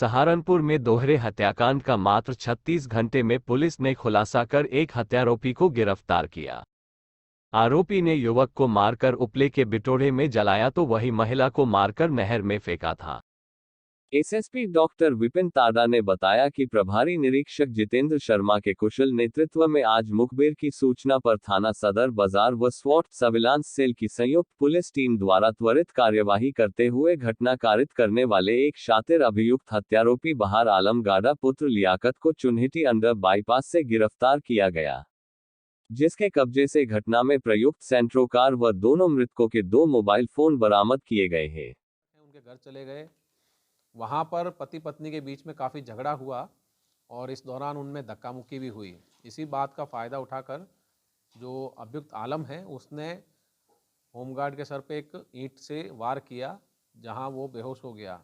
सहारनपुर में दोहरे हत्याकांड का मात्र 36 घंटे में पुलिस ने खुलासा कर एक हत्यारोपी को गिरफ्तार किया। आरोपी ने युवक को मारकर उपले के बिटोड़े में जलाया तो वही महिला को मारकर नहर में फेंका था। एसएसपी डॉक्टर विपिन ताडा ने बताया कि प्रभारी निरीक्षक जितेंद्र शर्मा के कुशल नेतृत्व में आज मुखबिर की सूचना पर थाना सदर बाजार व स्वॉट सर्विलांस सेल की संयुक्त पुलिस टीम द्वारा त्वरित कार्यवाही करते हुए घटना कारित करने वाले एक शातिर अभियुक्त हत्यारोपी बहार आलम गाडा पुत्र लियाकत को चुन्हिटी अंडर बाईपास से गिरफ्तार किया गया, जिसके कब्जे से घटना में प्रयुक्त सेंट्रो कार व दोनों मृतकों के 2 मोबाइल फोन बरामद किए गए हैं। उनके घर चले गए, वहाँ पर पति पत्नी के बीच में काफ़ी झगड़ा हुआ और इस दौरान उनमें धक्का मुक्की भी हुई। इसी बात का फ़ायदा उठाकर जो अभियुक्त आलम है उसने होमगार्ड के सर पे एक ईंट से वार किया, जहाँ वो बेहोश हो गया।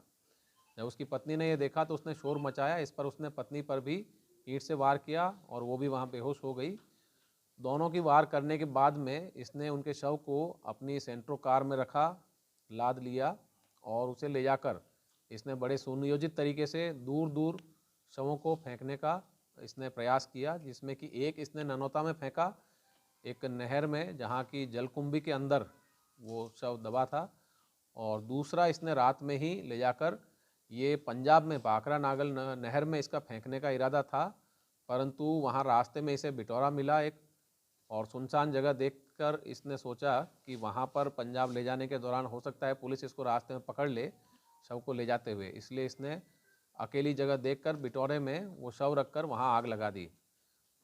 जब उसकी पत्नी ने ये देखा तो उसने शोर मचाया, इस पर उसने पत्नी पर भी ईंट से वार किया और वो भी वहाँ बेहोश हो गई। दोनों की वार करने के बाद में इसने उनके शव को अपनी सेंट्रो कार में रखा, लाद लिया और उसे ले जाकर इसने बड़े सुनियोजित तरीके से दूर दूर शवों को फेंकने का इसने प्रयास किया, जिसमें कि एक इसने ननौता में फेंका, एक नहर में जहाँ की जलकुंभी के अंदर वो शव दबा था, और दूसरा इसने रात में ही ले जाकर ये पंजाब में भाखरा नागल नहर में इसका फेंकने का इरादा था, परंतु वहाँ रास्ते में इसे बिटौरा मिला एक, और सुनसान जगह देखकर इसने सोचा कि वहाँ पर पंजाब ले जाने के दौरान हो सकता है पुलिस इसको रास्ते में पकड़ ले शव को ले जाते हुए, इसलिए इसने अकेली जगह देखकर बिटौरे में वो शव रखकर वहाँ आग लगा दी।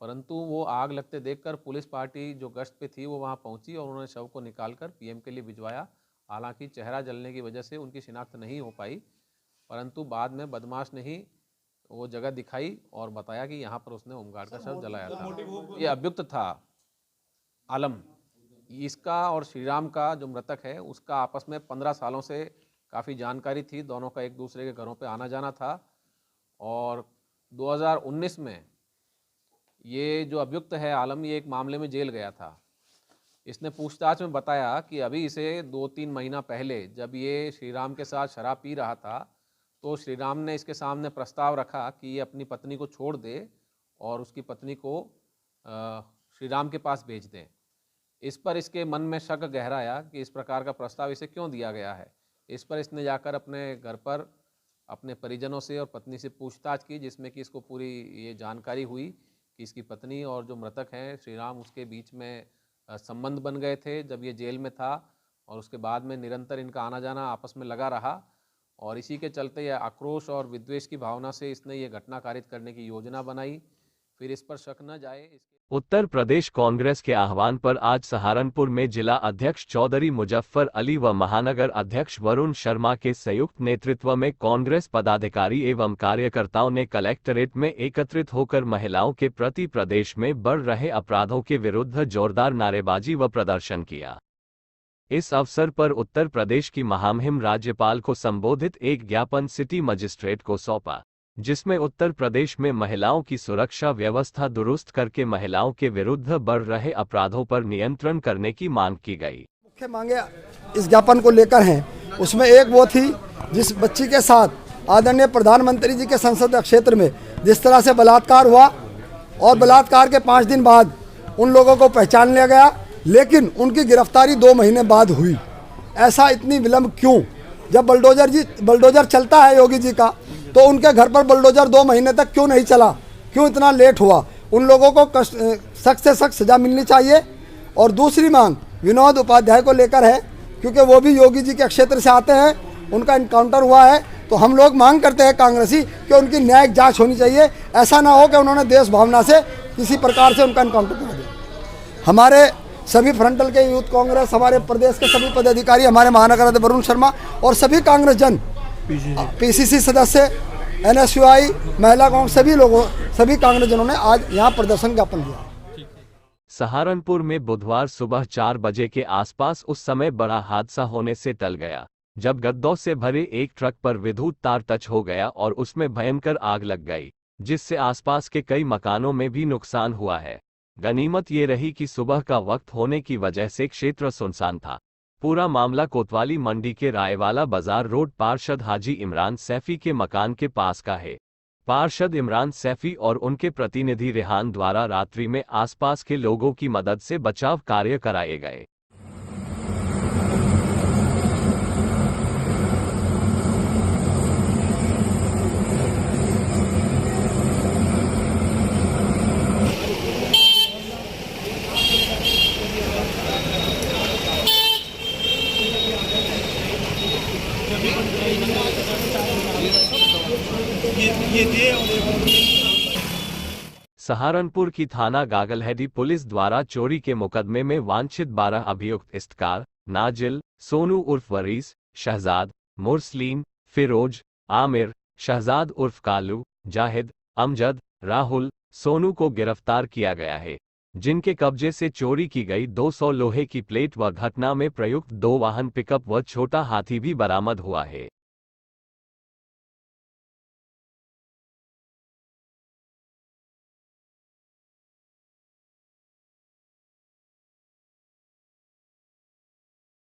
परंतु वो आग लगते देखकर पुलिस पार्टी जो गश्त पे थी वो वहाँ पहुँची और उन्होंने शव को निकालकर पीएम के लिए भिजवाया। हालांकि चेहरा जलने की वजह से उनकी शिनाख्त नहीं हो पाई, परंतु बाद में बदमाश ने ही वो जगह दिखाई और बताया कि यहाँ पर उसने होमगार्ड का शव जलाया था। ये अभियुक्त था आलम, इसका और श्रीराम का जो मृतक है उसका आपस में 15 सालों से काफ़ी जानकारी थी, दोनों का एक दूसरे के घरों पे आना जाना था। और 2019 में ये जो अभियुक्त है आलम, ये एक मामले में जेल गया था। इसने पूछताछ में बताया कि अभी इसे 2-3 महीना पहले जब ये श्रीराम के साथ शराब पी रहा था तो श्रीराम ने इसके सामने प्रस्ताव रखा कि ये अपनी पत्नी को छोड़ दे और उसकी पत्नी को श्रीराम के पास भेज दें। इस पर इसके मन में शक गहराया कि इस प्रकार का प्रस्ताव इसे क्यों दिया गया है। इस पर इसने जाकर अपने घर पर अपने परिजनों से और पत्नी से पूछताछ की, जिसमें कि इसको पूरी ये जानकारी हुई कि इसकी पत्नी और जो मृतक हैं श्रीराम उसके बीच में संबंध बन गए थे जब ये जेल में था, और उसके बाद में निरंतर इनका आना जाना आपस में लगा रहा, और इसी के चलते यह आक्रोश और विद्वेष की भावना से इसने ये घटना कारित करने की योजना बनाई। फिर इस पर शक न जाए उत्तर प्रदेश कांग्रेस के आह्वान पर आज सहारनपुर में जिला अध्यक्ष चौधरी मुजफ्फर अली व महानगर अध्यक्ष वरुण शर्मा के संयुक्त नेतृत्व में कांग्रेस पदाधिकारी एवं कार्यकर्ताओं ने कलेक्ट्रेट में एकत्रित होकर महिलाओं के प्रति प्रदेश में बढ़ रहे अपराधों के विरुद्ध जोरदार नारेबाजी व प्रदर्शन किया। इस अवसर पर उत्तर प्रदेश की महामहिम राज्यपाल को संबोधित एक ज्ञापन सिटी मजिस्ट्रेट को सौंपा, जिसमें उत्तर प्रदेश में महिलाओं की सुरक्षा व्यवस्था दुरुस्त करके महिलाओं के विरुद्ध बढ़ रहे अपराधों पर नियंत्रण करने की मांग की गई। मुख्य मांगे इस ज्ञापन को लेकर हैं, उसमें एक वो थी जिस बच्ची के साथ आदरणीय प्रधानमंत्री जी के संसदीय क्षेत्र में जिस तरह से बलात्कार हुआ और बलात्कार के 5 दिन बाद उन लोगों को पहचान लिया गया, लेकिन उनकी गिरफ्तारी 2 महीने बाद हुई। ऐसा इतनी विलम्ब क्यों? जब बुलडोजर चलता है योगी जी का, तो उनके घर पर बुलडोजर 2 महीने तक क्यों नहीं चला? क्यों इतना लेट हुआ? उन लोगों को सख्त से सख्त सजा मिलनी चाहिए। और दूसरी मांग विनोद उपाध्याय को लेकर है, क्योंकि वो भी योगी जी के क्षेत्र से आते हैं, उनका इनकाउंटर हुआ है, तो हम लोग मांग करते हैं कांग्रेसी कि उनकी न्यायिक जांच होनी चाहिए। ऐसा ना हो कि उन्होंने देश भावना से किसी प्रकार से उनका इनकाउंटर कर दिया। हमारे सभी फ्रंटल के यूथ कांग्रेस, हमारे प्रदेश के सभी पदाधिकारी, हमारे महानगर अध्यक्ष वरुण शर्मा और सभी कांग्रेस जन, पीसीसी सदस्य, एनएसयूआई, महिला कांग्रेस, सभी कांग्रेस जनों ने आज यहाँ प्रदर्शन ज्ञापन दिया। सहारनपुर में बुधवार सुबह 4 बजे के आसपास उस समय बड़ा हादसा होने से टल गया जब गद्दों से भरे एक ट्रक पर विद्युत तार टच हो गया और उसमें भयंकर आग लग गई, जिससे आसपास के कई मकानों में भी नुकसान हुआ है। गनीमत ये रही कि सुबह का वक्त होने की वजह से क्षेत्र सुनसान था। पूरा मामला कोतवाली मंडी के रायवाला बाजार रोड पार्षद हाजी इमरान सैफी के मकान के पास का है। पार्षद इमरान सैफी और उनके प्रतिनिधि रेहान द्वारा रात्रि में आसपास के लोगों की मदद से बचाव कार्य कराए गए। सहारनपुर की थाना गागलहेडी पुलिस द्वारा चोरी के मुकदमे में वांछित 12 अभियुक्त इस्तकार, नाजिल, सोनू उर्फ वरीस, शहजाद, मुरसलीन, फिरोज, आमिर, शहजाद उर्फ कालू, जाहिद, अमजद, राहुल, सोनू को गिरफ्तार किया गया है, जिनके कब्जे से चोरी की गई 200 लोहे की प्लेट व घटना में प्रयुक्त 2 वाहन पिकअप व छोटा हाथी भी बरामद हुआ है।